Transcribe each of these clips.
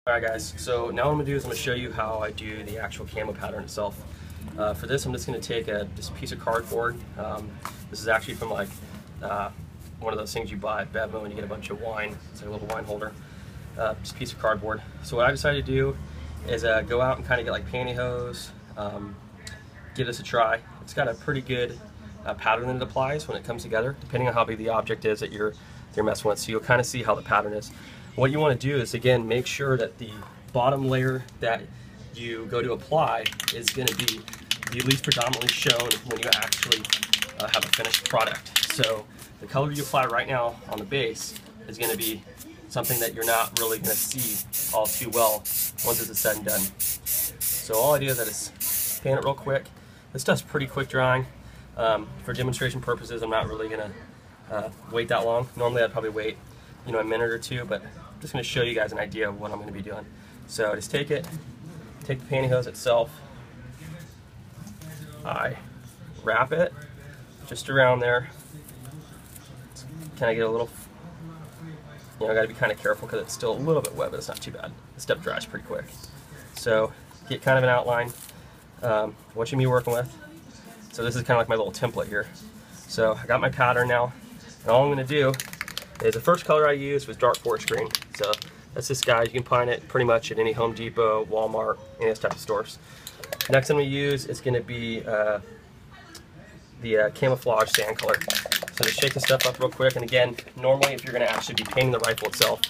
Alright guys, so now what I'm going to do is I'm going to show you how I do the actual camo pattern itself. For this I'm just going to take this piece of cardboard. This is actually from like one of those things you buy at Bevmo when you get a bunch of wine. It's like a little wine holder. Just a piece of cardboard. So what I decided to do is go out and kind of get like pantyhose, give this a try. It's got a pretty good pattern that it applies when it comes together, depending on how big the object is that you're messing with. So you'll kind of see how the pattern is. What you want to do is, again, make sure that the bottom layer that you go to apply is going to be the least predominantly shown when you actually have a finished product. So the color you apply right now on the base is going to be something that you're not really going to see all too well once it's said and done. So all I do is I just paint it real quick. This stuff's pretty quick drying. For demonstration purposes, I'm not really going to wait that long. Normally I'd probably wait a minute or two, but I'm just going to show you guys an idea of what I'm going to be doing. So just take the pantyhose itself, I wrap it just around there, kind of get a little, I got to be kind of careful because it's still a little bit wet, but it's not too bad. The stuff dries pretty quick. So get kind of an outline, what you're going to be working with. So this is kind of like my little template here. So I got my pattern now, and all I'm going to do is the first color I used was dark forest green. So that's this guy. You can find it pretty much at any Home Depot, Walmart, any of those type of stores. Next I'm going to use is going to be the Camouflage sand color. So just shake this stuff up real quick. And again, normally if you're going to actually be painting the rifle itself,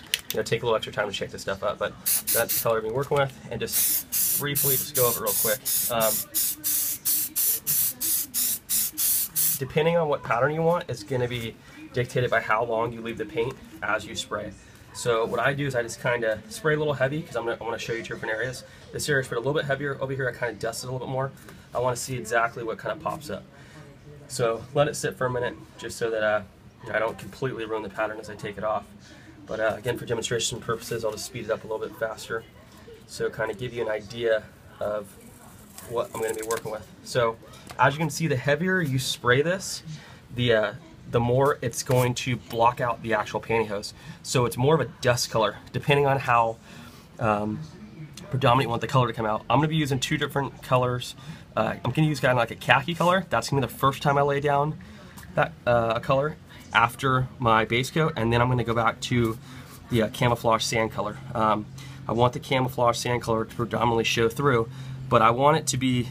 take a little extra time to shake this stuff up. But that's the color we're working with. And just briefly just go over it real quick. Depending on what pattern you want, it's going to be dictated by how long you leave the paint as you spray. So what I do is I just kind of spray a little heavy because I want to show you two different areas. This area is a little bit heavier. Over here I kind of dust it a little bit more. I want to see exactly what kind of pops up. So let it sit for a minute just so that I don't completely ruin the pattern as I take it off. But again, for demonstration purposes, I'll just speed it up a little bit faster. So kind of give you an idea of what I'm going to be working with. So as you can see, the heavier you spray this, the more it's going to block out the actual pantyhose. So it's more of a dust color, depending on how predominant you want the color to come out. I'm going to be using two different colors. I'm going to use kind of like a khaki color. That's going to be the first time I lay down that color after my base coat, and then I'm going to go back to the Camouflage sand color. I want the Camouflage sand color to predominantly show through, but I want it to be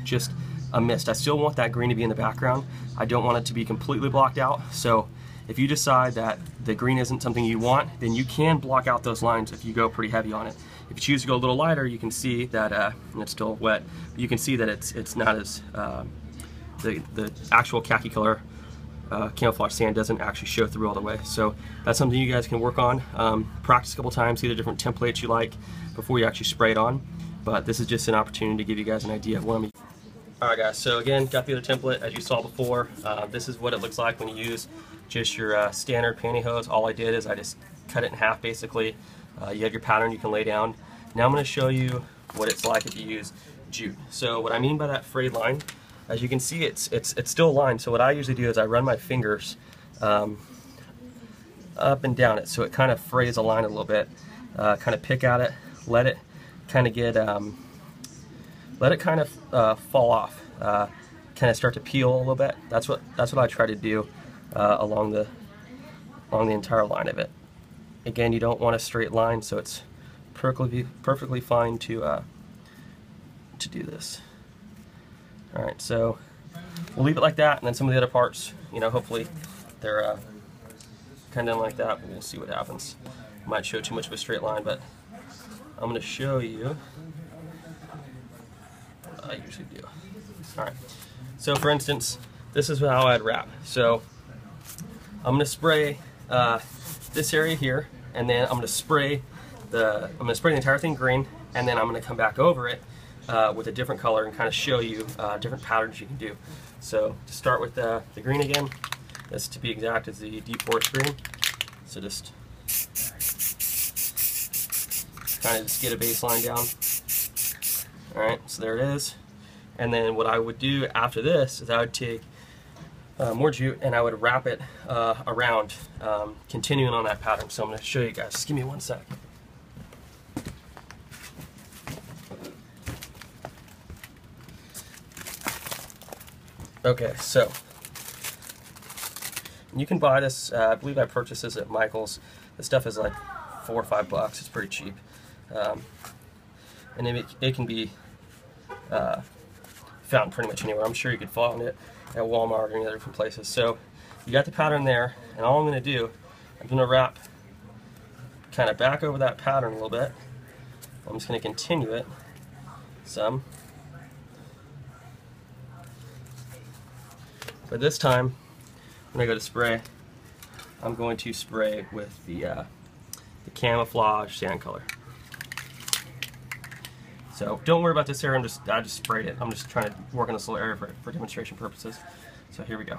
just a mist. I still want that green to be in the background. I don't want it to be completely blocked out. So if you decide that the green isn't something you want, then you can block out those lines if you go pretty heavy on it. If you choose to go a little lighter, you can see that it's still wet. But you can see that it's not as the actual khaki color Camouflage sand doesn't actually show through all the way. So that's something you guys can work on. Practice a couple times, see the different templates you like before you actually spray it on. But this is just an opportunity to give you guys an idea of what I'm. Alright guys, so again, got the other template as you saw before. This is what it looks like when you use just your standard pantyhose. All I did is I just cut it in half basically. You have your pattern you can lay down. Now I'm going to show you what it's like if you use jute. So what I mean by that frayed line, as you can see, it's still a line. So what I usually do is I run my fingers up and down it so it kind of frays a line a little bit. Kind of pick at it, let it kind of get let it kind of fall off, kind of start to peel a little bit. That's what I try to do along the entire line of it. Again, you don't want a straight line, so it's perfectly fine to do this. All right, so we'll leave it like that, and then some of the other parts, hopefully they're kind of like that. But we'll see what happens. Might show too much of a straight line, but I'm going to show you. I usually do. Alright, so for instance, this is how I'd wrap. So I'm going to spray this area here, and then I'm going to spray the entire thing green, and then I'm going to come back over it with a different color and kind of show you different patterns you can do. So to start with the green again, this to be exact is the deep forest green. So just kind of just get a baseline down. Alright, so there it is. And then what I would do after this is I would take more jute and I would wrap it around, continuing on that pattern. So I'm going to show you guys. Just give me one sec. Okay, so you can buy this. I believe I purchased this at Michael's. This stuff is like $4 or $5. It's pretty cheap, and it can be found pretty much anywhere. I'm sure you could find it at Walmart or any other different places. So you got the pattern there, and all I'm going to do, I'm going to wrap kind of back over that pattern a little bit. I'm just going to continue it some. But this time, when I go to spray, I'm going to spray with the Camouflage sand color. So don't worry about this area. I just sprayed it. I'm just trying to work on this little area for demonstration purposes. So here we go.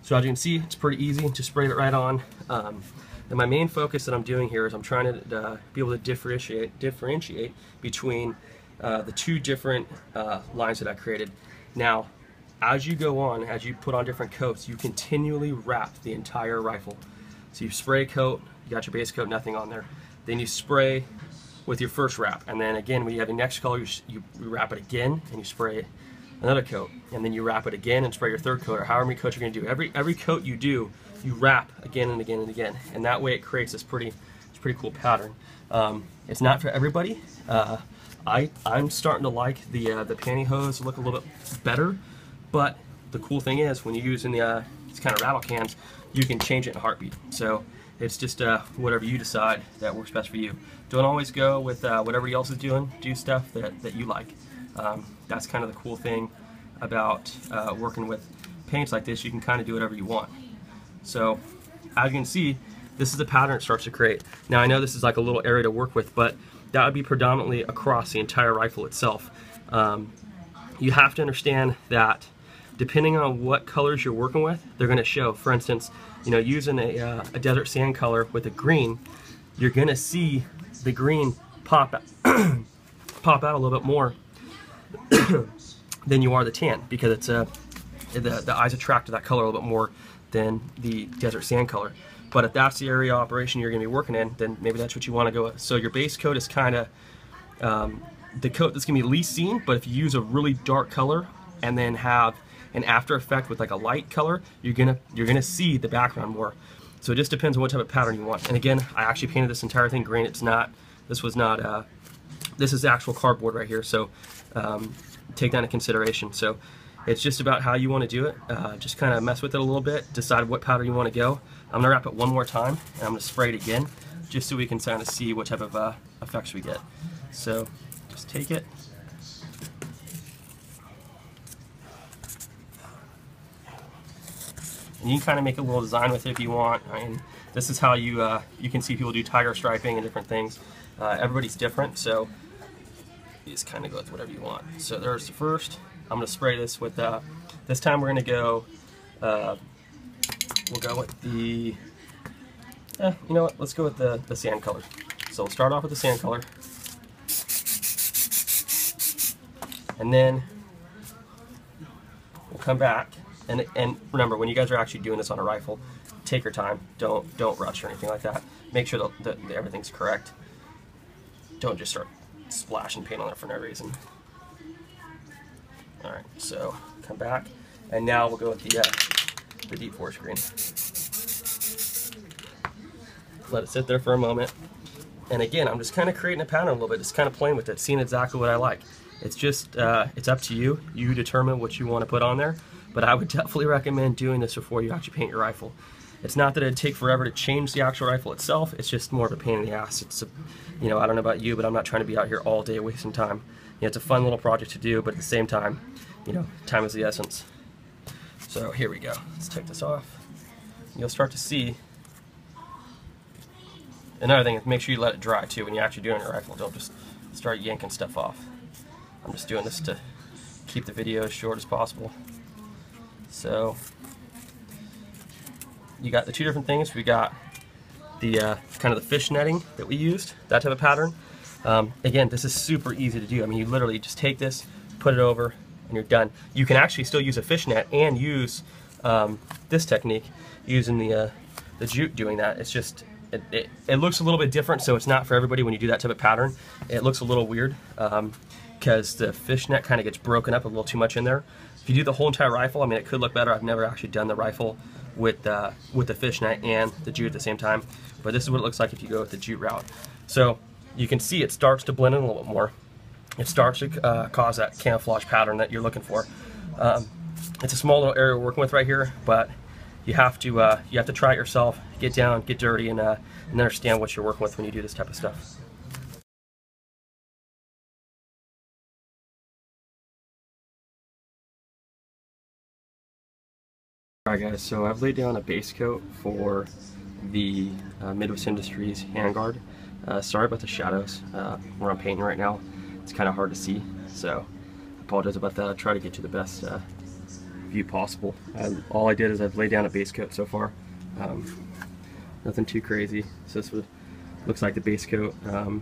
So as you can see, it's pretty easy. Just sprayed it right on. And my main focus that I'm doing here is I'm trying to be able to differentiate between the two different lines that I created. Now, as you go on, as you put on different coats, you continually wrap the entire rifle. So you spray a coat, you got your base coat, nothing on there. Then you spray with your first wrap, and then again when you have your next color, you wrap it again and you spray another coat, and then you wrap it again and spray your third coat, or however many coats you're going to do. Every coat you do, you wrap again and again and again, and that way it creates this pretty cool pattern. It's not for everybody. I'm starting to like the pantyhose look a little bit better, but the cool thing is when you're using these kind of rattle cans, you can change it in a heartbeat. So it's just whatever you decide that works best for you. Don't always go with what everybody else is doing. Do stuff that you like. That's kind of the cool thing about working with paints like this. You can kind of do whatever you want. So as you can see, this is the pattern it starts to create. Now I know this is like a little area to work with, but that would be predominantly across the entire rifle itself. You have to understand that depending on what colors you're working with, they're going to show. For instance, you know, using a desert sand color with a green, you're going to see the green pop out a little bit more than you are the tan, because it's the eyes attract to that color a little bit more than the desert sand color. But if that's the area of operation you're going to be working in, then maybe that's what you want to go with. So your base coat is kind of the coat that's going to be least seen, but if you use a really dark color and then have an after effect with like a light color, you're gonna see the background more. So it just depends on what type of pattern you want. And again, I actually painted this entire thing green. It's not, this is actual cardboard right here, so take that into consideration. So it's just about how you want to do it. Just kind of mess with it a little bit, decide what pattern you want to go. I'm gonna wrap it one more time, and I'm gonna spray it again, just so we can kind of see what type of effects we get. So just take it. And you can kind of make a little design with it if you want. I mean, this is how you can see people do tiger striping and different things. Everybody's different, so you just kind of go with whatever you want. So there's the first. I'm going to spray this with, this time we're going to go, we'll go with the, you know what, let's go with the sand color. So we'll start off with the sand color. And then we'll come back. And remember, when you guys are actually doing this on a rifle, take your time. Don't rush or anything like that. Make sure that everything's correct. Don't just start splashing paint on it for no reason. All right, so come back, and now we'll go with the deep forest green. Let it sit there for a moment. And again, I'm just kind of creating a pattern a little bit, just kind of playing with it, seeing exactly what I like. It's just it's up to you. You determine what you want to put on there. But I would definitely recommend doing this before you actually paint your rifle. It's not that it'd take forever to change the actual rifle itself, it's just more of a pain in the ass. It's you know, I don't know about you, but I'm not trying to be out here all day wasting time. You know, it's a fun little project to do, but at the same time, you know, time is the essence. So here we go. Let's take this off. You'll start to see. Another thing is make sure you let it dry too when you're actually doing your rifle. Don't just start yanking stuff off. I'm just doing this to keep the video as short as possible. So you got the two different things. We got the kind of the fish netting that we used, that type of pattern. Again, this is super easy to do. I mean, you literally just take this, put it over, and you're done. You can actually still use a fish net and use this technique using the jute doing that. It's just it looks a little bit different, so it's not for everybody when you do that type of pattern. It looks a little weird because the fishnet kind of gets broken up a little too much in there. If you do the whole entire rifle, I mean, it could look better. I've never actually done the rifle with the fishnet and the jute at the same time, but this is what it looks like if you go with the jute route. So you can see it starts to blend in a little bit more. It starts to cause that camouflage pattern that you're looking for. It's a small little area we're working with right here, but you have to try it yourself, get down, get dirty, and understand what you're working with when you do this type of stuff. Alright guys, so I've laid down a base coat for the Midwest Industries handguard. Sorry about the shadows where I'm painting right now. It's kind of hard to see, so I apologize about that. I'll try to get you the best view possible. All I did is I've laid down a base coat so far. Nothing too crazy. So this looks like the base coat. I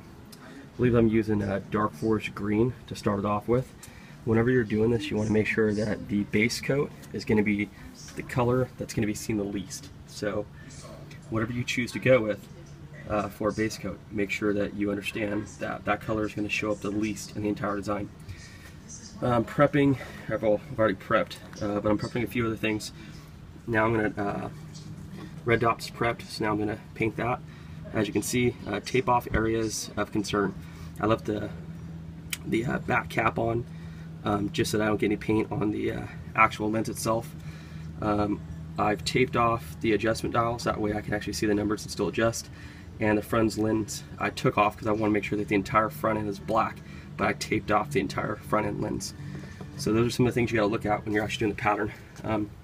believe I'm using dark forest green to start it off with. Whenever you're doing this, you want to make sure that the base coat is going to be the color that's going to be seen the least. So whatever you choose to go with for a base coat, make sure that you understand that that color is going to show up the least in the entire design. Prepping, I've already prepped, but I'm prepping a few other things. Now I'm going to, red dot's prepped, so now I'm going to paint that. As you can see, tape off areas of concern. I left the back cap on just so that I don't get any paint on the actual lens itself. I've taped off the adjustment dials, that way I can actually see the numbers and still adjust. And the front lens I took off because I want to make sure that the entire front end is black, but I taped off the entire front end lens. So those are some of the things you got to look at when you're actually doing the pattern.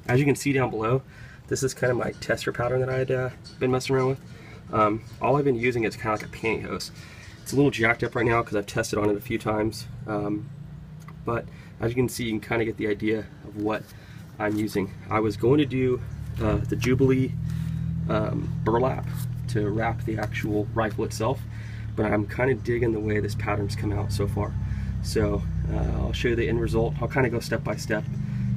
As you can see down below, this is kind of my tester pattern that I had been messing around with. All I've been using is kind of like a pantyhose. It's a little jacked up right now because I've tested on it a few times, but as you can see, you can kind of get the idea of what I'm using. I was going to do the Jubilee burlap to wrap the actual rifle itself, but I'm kind of digging the way this pattern's come out so far. So I'll show you the end result. I'll kind of go step by step.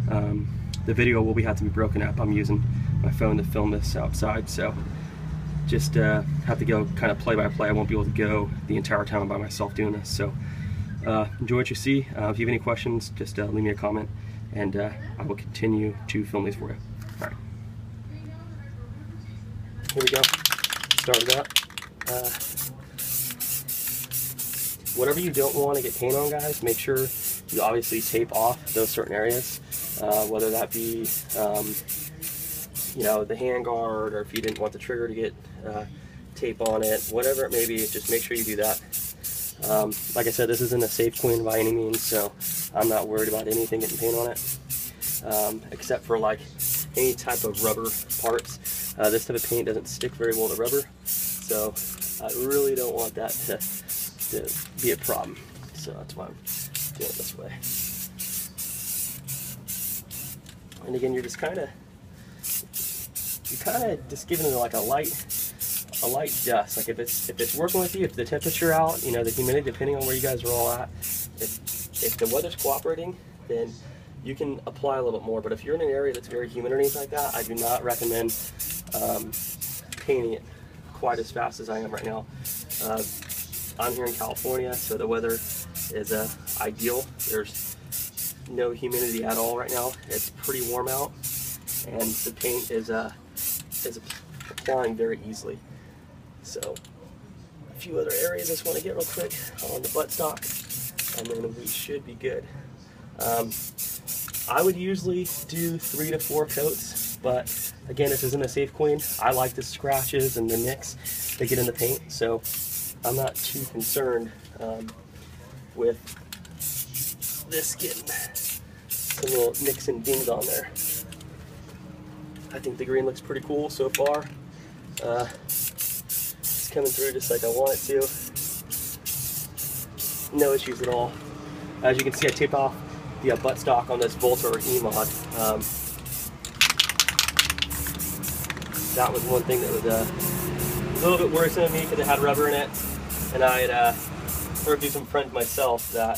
The video will have to be broken up. I'm using my phone to film this outside, so just have to go kind of play by play. I won't be able to go the entire time by myself doing this. So enjoy what you see. If you have any questions, just leave me a comment, and I will continue to film these for you. All right. Here we go. Start it up. Whatever you don't want to get paint on, guys, make sure you obviously tape off those certain areas, whether that be you know, the handguard, or if you didn't want the trigger to get tape on it, whatever it may be, just make sure you do that. Like I said, this isn't a safe queen by any means, so I'm not worried about anything getting paint on it, except for like any type of rubber parts. This type of paint doesn't stick very well to rubber, so I really don't want that to be a problem. So that's why I'm doing it this way. And again, you're just kind of just giving it like a light dust. Like if it's working with you, if the temperature out, you know, the humidity, depending on where you guys are all at, if the weather's cooperating, then you can apply a little bit more. But if you're in an area that's very humid or anything like that, I do not recommend painting it quite as fast as I am right now. I'm here in California, so the weather is ideal. There's no humidity at all right now. It's pretty warm out, and the paint is applying very easily. So a few other areas I just want to get real quick on the buttstock, and then we should be good. I would usually do 3 to 4 coats, but again, this isn't a safe queen. I like the scratches and the nicks that get in the paint, so I'm not too concerned with this getting some little nicks and dings on there. I think the green looks pretty cool so far. It's coming through just like I want it to. No issues at all. As you can see, I taped off the buttstock on this Volta or E-Mod. That was one thing that was a little bit worrisome to me because it had rubber in it, and I had heard through some friends myself that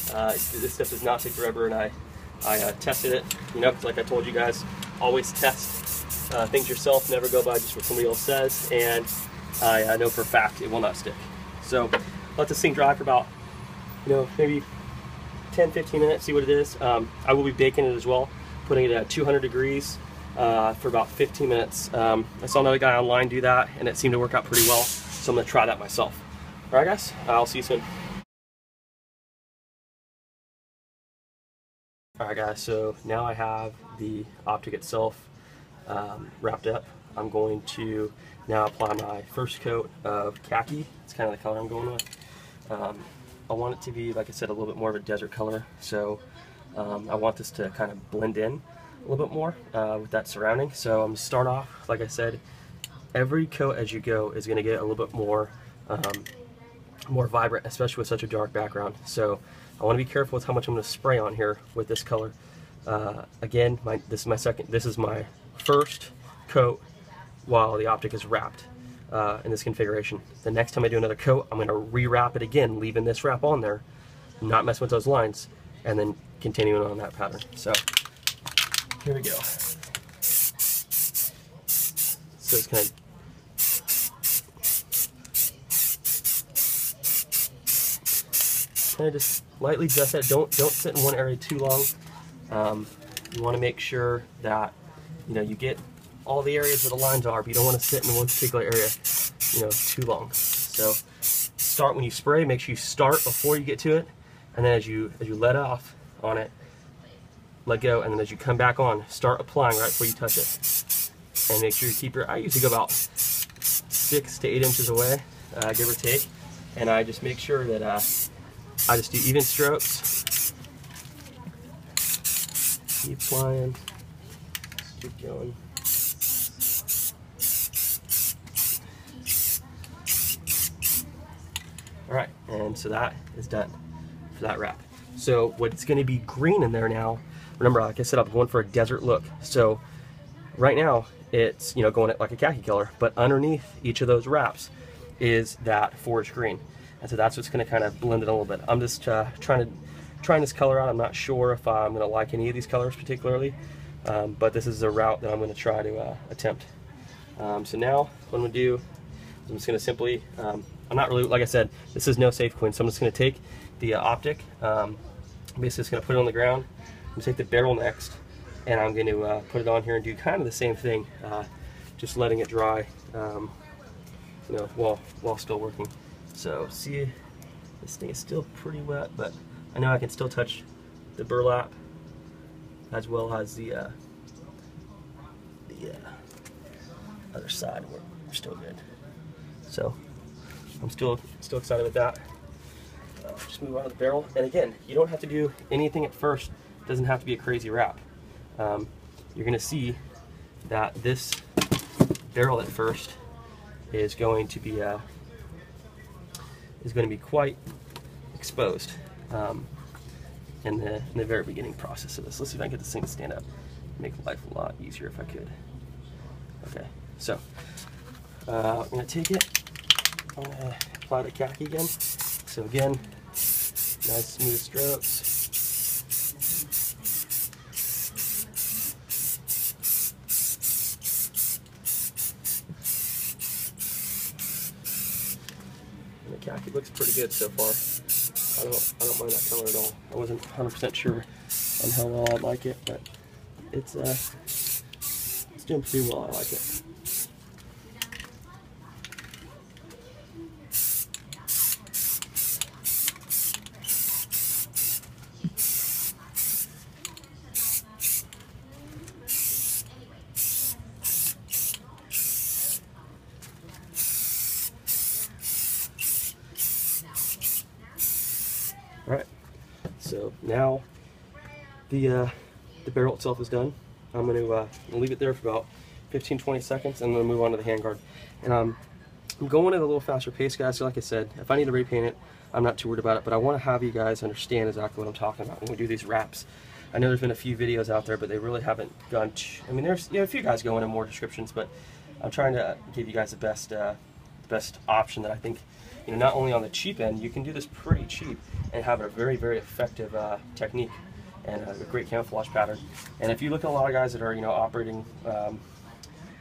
this stuff does not take rubber, and I tested it. You know, like I told you guys, always test things yourself, never go by just what somebody else says. And I know for a fact it will not stick. So let this thing dry for about, maybe 10-15 minutes, see what it is. I will be baking it as well, putting it at 200 degrees for about 15 minutes. I saw another guy online do that, and it seemed to work out pretty well, so I'm going to try that myself. All right, guys, I'll see you soon. All right, guys, so now I have the optic itself wrapped up. I'm going to now apply my first coat of khaki. It's kind of the color I'm going with. I want it to be, like I said, a little bit more of a desert color, so I want this to kind of blend in a little bit more with that surrounding. So I'm going to start off, like I said, every coat as you go is going to get a little bit more more vibrant, especially with such a dark background. So I want to be careful with how much I'm going to spray on here with this color. Again, this is my first coat while the optic is wrapped in this configuration. The next time I do another coat, I'm going to re-wrap it again, leaving this wrap on there, not messing with those lines, and then continuing on that pattern. So here we go. So it's kind of just lightly dust that. Don't sit in one area too long. You want to make sure that you get all the areas where the lines are, but you don't want to sit in one particular area too long. So start when you spray, make sure you start before you get to it, and then as you let off on it, let go, and then as you come back on, start applying right before you touch it. And make sure you keep I usually go about 6 to 8 inches away, give or take, and I just make sure that I just do even strokes. Keep applying, keep going. Alright, and so that is done for that wrap. So what's going to be green in there now, remember, like I said, I'm going for a desert look. So right now it's going at like a khaki color, but underneath each of those wraps is that forest green. And so that's what's going to kind of blend it a little bit. I'm just trying this color out. I'm not sure if I'm going to like any of these colors particularly, but this is a route that I'm going to try to attempt. So now what I'm going to do is I'm just going to simply, I'm not really, like I said, this is no safe queen, so I'm just going to take the optic, basically just going to put it on the ground. I'm going to take the barrel next, and I'm going to put it on here and do kind of the same thing, just letting it dry, while still working. So see, this thing is still pretty wet, but I know I can still touch the burlap as well as the other side. We're still good. So I'm still excited with that. Just move on to the barrel, and again, you don't have to do anything at first. It doesn't have to be a crazy wrap. You're going to see that this barrel at first is going to be quite exposed in the very beginning process of this. Let's see if I can get this thing to stand up. Make life a lot easier if I could. Okay, so I'm going to take it. I'm going to apply the khaki again. So again, nice smooth strokes. And the khaki looks pretty good so far. I don't mind that color at all. I wasn't 100% sure on how well I'd like it, but it's doing pretty well. I like it. Alright, so now the barrel itself is done. I'm going to leave it there for about 15-20 seconds, and then move on to the handguard. And I'm going at a little faster pace, guys. So like I said, if I need to repaint it, I'm not too worried about it, but I want to have you guys understand exactly what I'm talking about when we do these wraps. I know there's been a few videos out there, but they really haven't gone I mean, there's a few guys going in more descriptions, but I'm trying to give you guys the best option that I think, not only on the cheap end, you can do this pretty cheap and have a very, very effective technique and a great camouflage pattern. And if you look at a lot of guys that are, operating,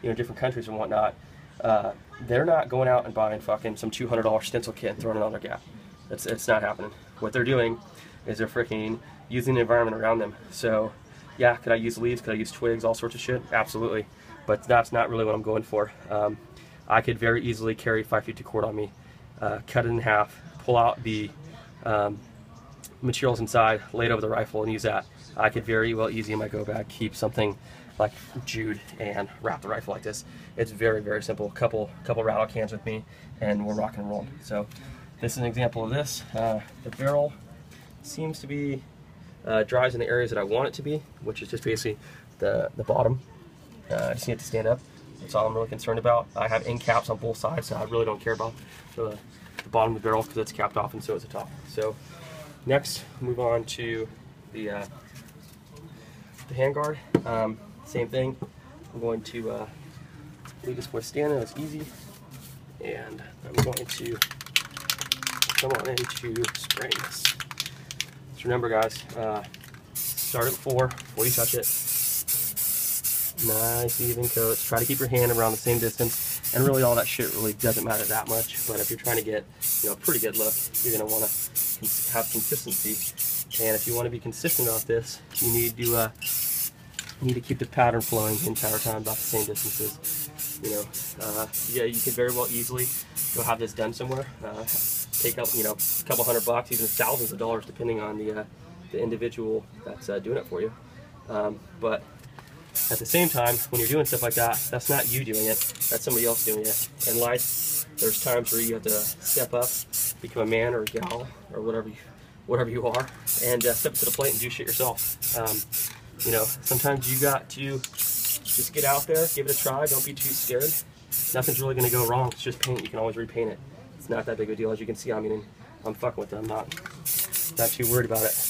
different countries and whatnot, they're not going out and buying fucking some $200 stencil kit and throwing it on their gap. It's not happening. What they're doing is they're freaking using the environment around them. So yeah, could I use leaves? Could I use twigs? All sorts of shit? Absolutely. But that's not really what I'm going for. I could very easily carry 550 cord on me, cut it in half, pull out the materials inside, lay it over the rifle, and use that. I could very well easy in my go bag keep something like Jude and wrap the rifle like this. It's very, very simple. Couple rattle cans with me, and we're rocking and rolling. So this is an example of this. The barrel seems to be dries in the areas that I want it to be, which is just basically the bottom. I just need it to stand up. That's all I'm really concerned about. I have end caps on both sides, so I really don't care about the bottom of the barrel because it's capped off, and so is the top. So next, move on to the handguard. Same thing. I'm going to leave this boy standing. It's easy, and I'm going to come on into spraying this. Just remember, guys, start at 4 before you touch it. Nice even coats. Try to keep your hand around the same distance, and really all that shit really doesn't matter that much. But if you're trying to get a pretty good look, you're gonna want to have consistency. And if you want to be consistent about this, you need to keep the pattern flowing the entire time about the same distances. Yeah, you could very well easily go have this done somewhere. Take up a couple $100, even thousands of dollars, depending on the individual that's doing it for you. But at the same time, when you're doing stuff like that, that's not you doing it, that's somebody else doing it. In life, there's times where you have to step up, become a man or a gal, or whatever you are, and step up to the plate and do shit yourself. Sometimes you got to just get out there, give it a try, don't be too scared. Nothing's really going to go wrong, it's just paint, you can always repaint it. It's not that big of a deal, as you can see. I mean, I'm fucking with it, I'm not too worried about it.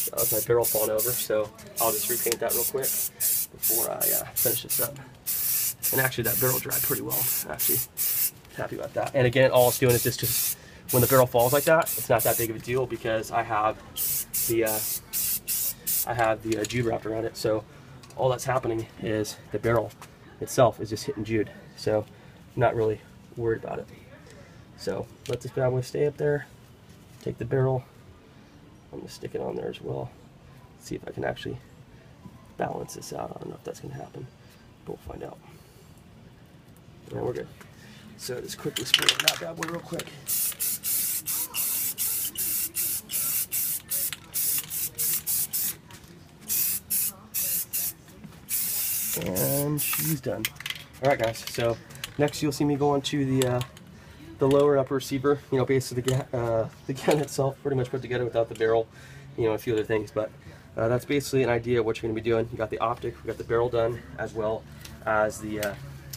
That was my barrel falling over, so I'll just repaint that real quick before I finish this up. And actually, that barrel dried pretty well. Actually, happy about that. And again, all it's doing is just when the barrel falls like that, it's not that big of a deal because I have the Jude wrapped around it. So all that's happening is the barrel itself is just hitting Jude. So I'm not really worried about it. So let this bad boy stay up there. Take the barrel. I'm going to stick it on there as well. See if I can actually balance this out. I don't know if that's going to happen, but we'll find out. Yeah, we're good. So just quickly spray that bad boy real quick. And she's done. Alright guys, so next you'll see me go on to the lower and upper receiver, basically the gun itself, pretty much put together without the barrel, a few other things, but that's basically an idea of what you're going to be doing. You got the optic, we got the barrel done, as well as the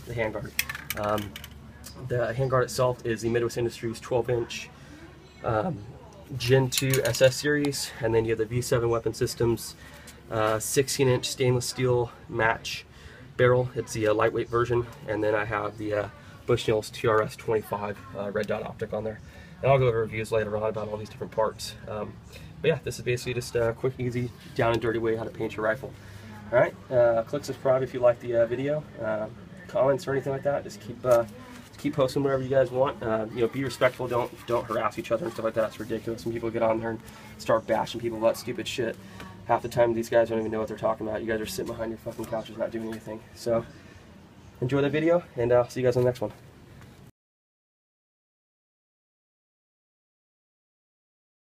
handguard. The handguard itself is the Midwest Industries 12-inch Gen 2 SS series, and then you have the V7 Weapon Systems 16-inch stainless steel match barrel. It's the lightweight version, and then I have the Bushnell's TRS 25 red dot optic on there. And I'll go over reviews later on about all these different parts. But yeah, this is basically just a quick, easy, down and dirty way how to paint your rifle. Alright, click subscribe if you like the video. Comments or anything like that, just keep posting whatever you guys want. Be respectful, don't harass each other and stuff like that. It's ridiculous when people get on there and start bashing people about stupid shit. Half the time these guys don't even know what they're talking about. You guys are sitting behind your fucking couches not doing anything. So enjoy the video, and I'll see you guys on the next one.